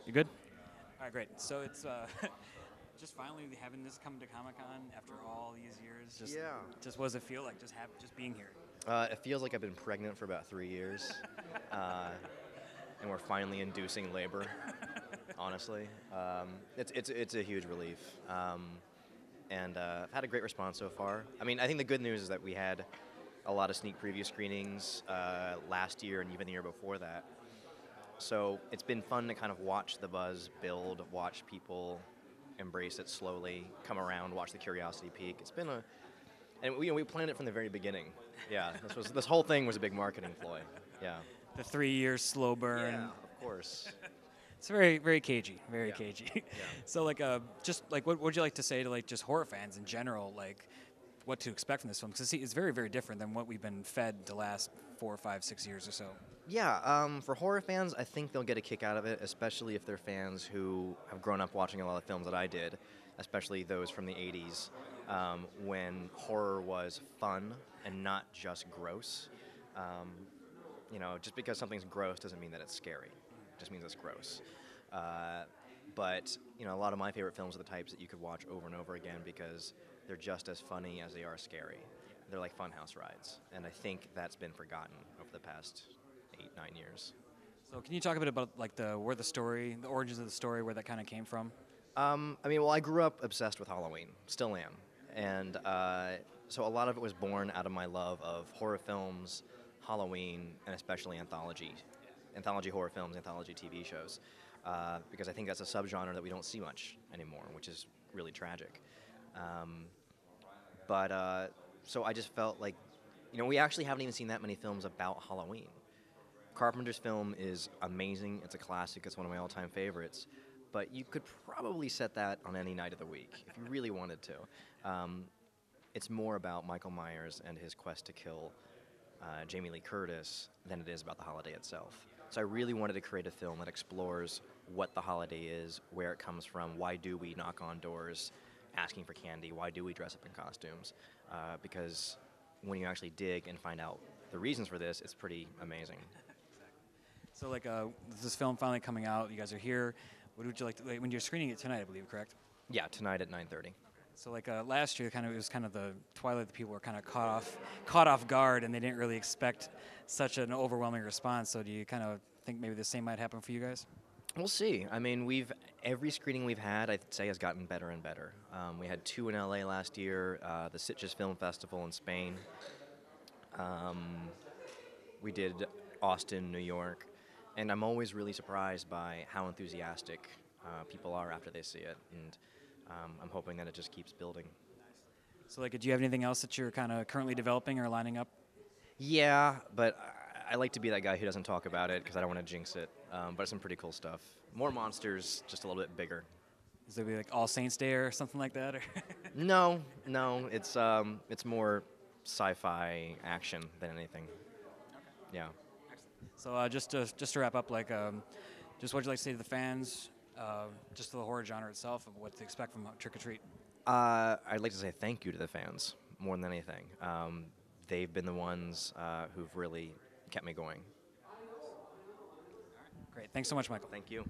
You good? All right, great. So it's just finally having this come to Comic Con after all these years. Just what does it feel like? Just being here. It feels like I've been pregnant for about 3 years, uh, and we're finally inducing labor. Honestly, it's a huge relief, and I've had a great response so far. I mean, I think the good news is that we had a lot of sneak preview screenings last year and even the year before that. So it's been fun to kind of watch the buzz build, watch people embrace it slowly, come around, watch the curiosity peak. It's been and we planned it from the very beginning. Yeah, this whole thing was a big marketing ploy. Yeah. The 3 years slow burn. Yeah, of course. It's very, very cagey, very Yeah. cagey. Yeah. So, like, just like, what would you like to say to like just horror fans in general, like, what to expect from this film? Because it's very, very different than what we've been fed the last 4, 5, 6 years or so. Yeah, for horror fans, I think they'll get a kick out of it, especially if they're fans who have grown up watching a lot of films that I did, especially those from the 80s, when horror was fun and not just gross. Um, just because something's gross doesn't mean that it's scary. It just means it's gross. But a lot of my favorite films are the types that you could watch over and over again because they're just as funny as they are scary. They're like funhouse rides, and I think that's been forgotten over the past 8, 9 years. So, can you talk a bit about like the origins of the story, where that kind of came from? I grew up obsessed with Halloween, still am, and so a lot of it was born out of my love of horror films, Halloween, and especially anthology horror films, anthology TV shows, because I think that's a subgenre that we don't see much anymore, which is really tragic. So I just felt like, we actually haven't even seen that many films about Halloween. Carpenter's film is amazing. It's a classic. It's one of my all-time favorites. But you could probably set that on any night of the week if you really wanted to. It's more about Michael Myers and his quest to kill Jamie Lee Curtis than it is about the holiday itself. So I really wanted to create a film that explores what the holiday is, where it comes from, why do we knock on doors asking for candy, why do we dress up in costumes? Because when you actually dig and find out the reasons for this, it's pretty amazing. So, like, this film finally coming out. You guys are here. What would you like to? Like, when you're screening it tonight, I believe, correct? Yeah, tonight at 9:30. So, like, last year, it was kind of the twilight. The people were kind of caught off guard, and they didn't really expect such an overwhelming response. So, do you kind of think maybe the same might happen for you guys? We'll see. I mean, every screening we've had, I'd say, has gotten better and better. We had 2 in LA last year, the Sitges Film Festival in Spain. We did Austin, New York, and I'm always really surprised by how enthusiastic people are after they see it, and I'm hoping that it just keeps building. So, like, do you have anything else that you're kind of currently developing or lining up? Yeah, but I like to be that guy who doesn't talk about it because I don't want to jinx it. But it's some pretty cool stuff. More monsters, just a little bit bigger. Is there be like All Saints Day or something like that? Or No, it's more sci-fi action than anything. Yeah. So, just to wrap up, like, just what would you like to say to the fans, just to the horror genre itself, of what to expect from Trick or Treat? I'd like to say thank you to the fans more than anything. They've been the ones who've really kept me going. Great. Thanks so much, Michael. Thank you.